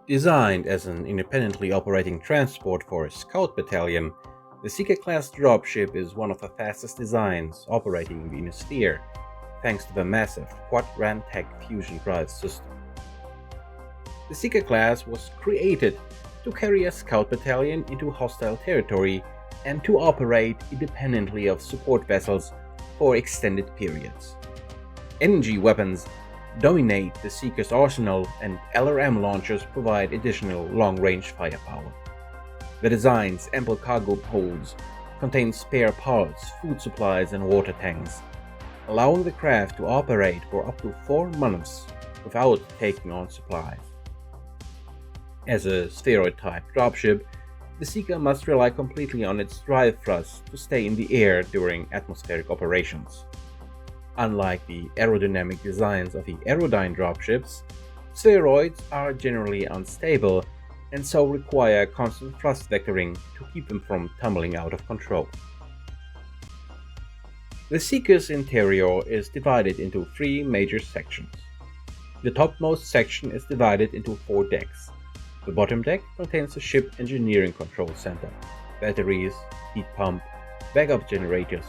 Designed as an independently operating transport for a scout battalion, the Seeker-class dropship is one of the fastest designs operating in a sphere, thanks to the massive quad-Rantec fusion drive system. The Seeker-class was created to carry a scout battalion into hostile territory and to operate independently of support vessels for extended periods. Energy weapons dominate the Seeker's arsenal, and LRM launchers provide additional long-range firepower. The design's ample cargo holds contain spare parts, food supplies, and water tanks, allowing the craft to operate for up to 4 months without taking on supplies. As a spheroid-type dropship, the Seeker must rely completely on its drive thrust to stay in the air during atmospheric operations. Unlike the aerodynamic designs of the aerodyne dropships, spheroids are generally unstable and so require constant thrust vectoring to keep them from tumbling out of control. The Seeker's interior is divided into 3 major sections. The topmost section is divided into 4 decks. The bottom deck contains the ship engineering control center, batteries, heat pump, backup generators,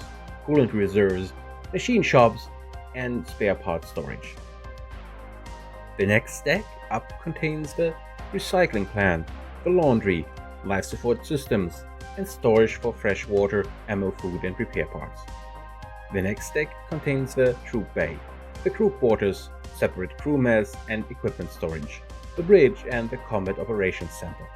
coolant reserves, machine shops, and spare parts storage. The next deck up contains the recycling plant, the laundry, life support systems, and storage for fresh water, ammo, food, and repair parts. The next deck contains the troop bay, the crew quarters, separate crew mess and equipment storage, the bridge, and the combat operations center.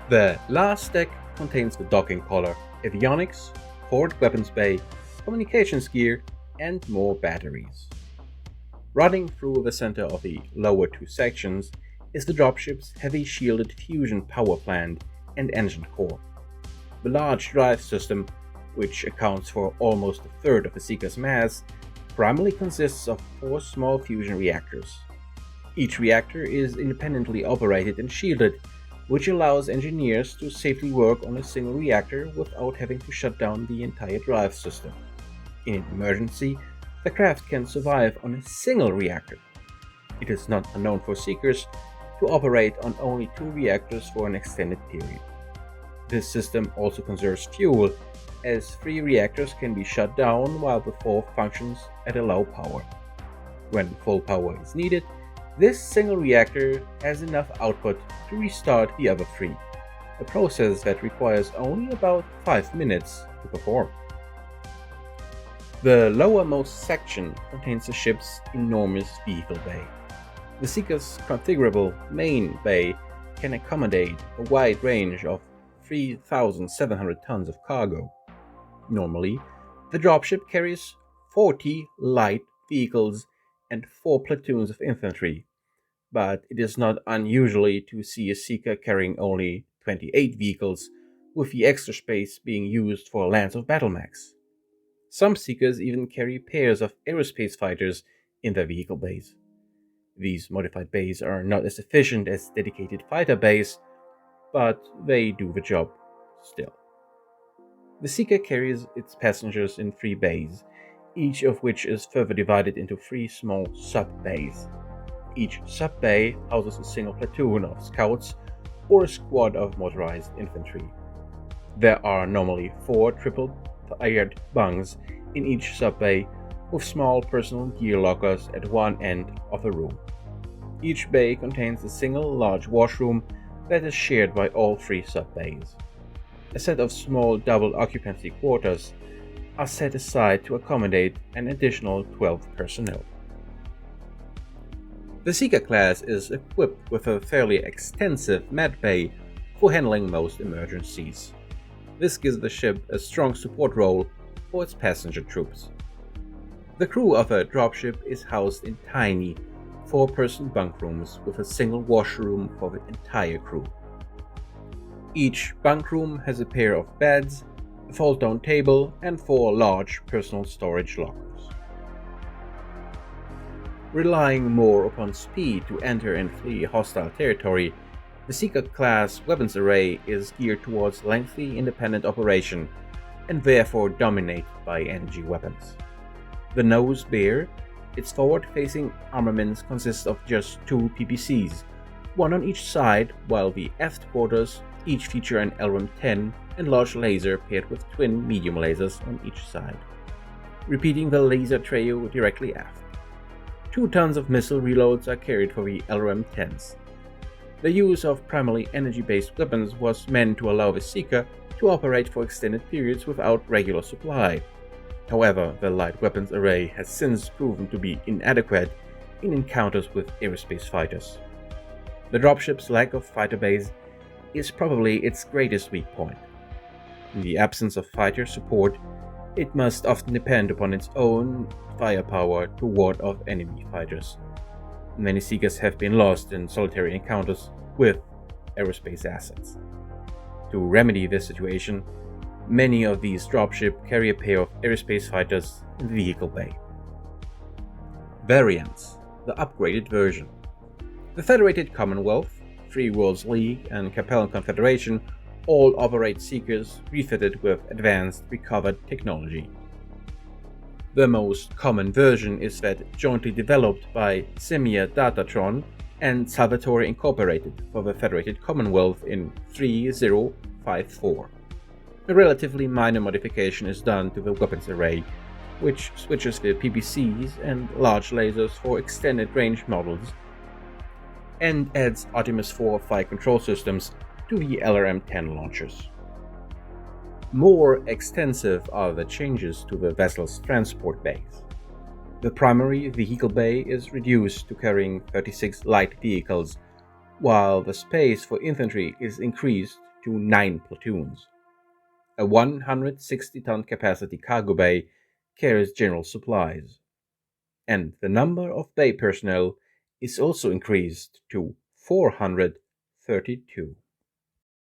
The last deck contains the docking collar, avionics, forward weapons bay, communications gear, and more batteries. Running through the center of the lower 2 sections is the dropship's heavy shielded fusion power plant and engine core. The large drive system, which accounts for almost a third of the Seeker's mass, primarily consists of 4 small fusion reactors. Each reactor is independently operated and shielded, which allows engineers to safely work on a single reactor without having to shut down the entire drive system. In an emergency, the craft can survive on a single reactor. It is not unknown for Seekers to operate on only 2 reactors for an extended period. This system also conserves fuel, as 3 reactors can be shut down while the 4th functions at a low power. When full power is needed, this single reactor has enough output to restart the other 3, a process that requires only about 5 minutes to perform. The lowermost section contains the ship's enormous vehicle bay. The Seeker's configurable main bay can accommodate a wide range of 3,700 tons of cargo. Normally, the dropship carries 40 light vehicles and 4 platoons of infantry, but it is not unusual to see a Seeker carrying only 28 vehicles, with the extra space being used for lands of BattleMechs. Some Seekers even carry pairs of Aerospace fighters in their vehicle bays. These modified bays are not as efficient as dedicated fighter bays, but they do the job still. The Seeker carries its passengers in 3 bays, each of which is further divided into 3 small sub-bays. Each sub-bay houses a single platoon of scouts or a squad of motorized infantry. There are normally 4 triple-tiered bunks in each sub-bay, with small personal gear lockers at one end of the room. Each bay contains a single large washroom that is shared by all 3 sub-bays. A set of small double-occupancy quarters are set aside to accommodate an additional 12 personnel. The Seeker class is equipped with a fairly extensive med bay for handling most emergencies. This gives the ship a strong support role for its passenger troops. The crew of a dropship is housed in tiny 4-person bunk rooms with a single washroom for the entire crew. Each bunk room has a pair of beds, a fold-down table, and 4 large personal storage lockers. Relying more upon speed to enter and flee hostile territory, the Seeker-class weapons array is geared towards lengthy independent operation and therefore dominated by energy weapons. The nose bear, its forward-facing armaments consist of just 2 PPCs, one on each side, while the aft quarters each feature an LRAM-10 and large laser paired with twin medium lasers on each side, repeating the laser trio directly aft. 2 tons of missile reloads are carried for the LRAM-10s. The use of primarily energy-based weapons was meant to allow the Seeker to operate for extended periods without regular supply. However, the light weapons array has since proven to be inadequate in encounters with aerospace fighters. The dropship's lack of fighter base is probably its greatest weak point. In the absence of fighter support, it must often depend upon its own firepower to ward off enemy fighters. Many Seekers have been lost in solitary encounters with aerospace assets. To remedy this situation, many of these dropships carry a pair of aerospace fighters in the vehicle bay. Variants: the upgraded version. The Federated Commonwealth, Free Worlds League, and Capellan Confederation all operate Seekers refitted with advanced recovered technology. The most common version is that jointly developed by Semia Datatron and Salvatore Incorporated for the Federated Commonwealth in 3054. A relatively minor modification is done to the weapons array, which switches the PPCs and large lasers for extended range models, and adds Artemis 4 flight control systems to the LRM-10 launchers. More extensive are the changes to the vessel's transport bays. The primary vehicle bay is reduced to carrying 36 light vehicles, while the space for infantry is increased to 9 platoons. A 160-ton capacity cargo bay carries general supplies, and the number of bay personnel is also increased to 432.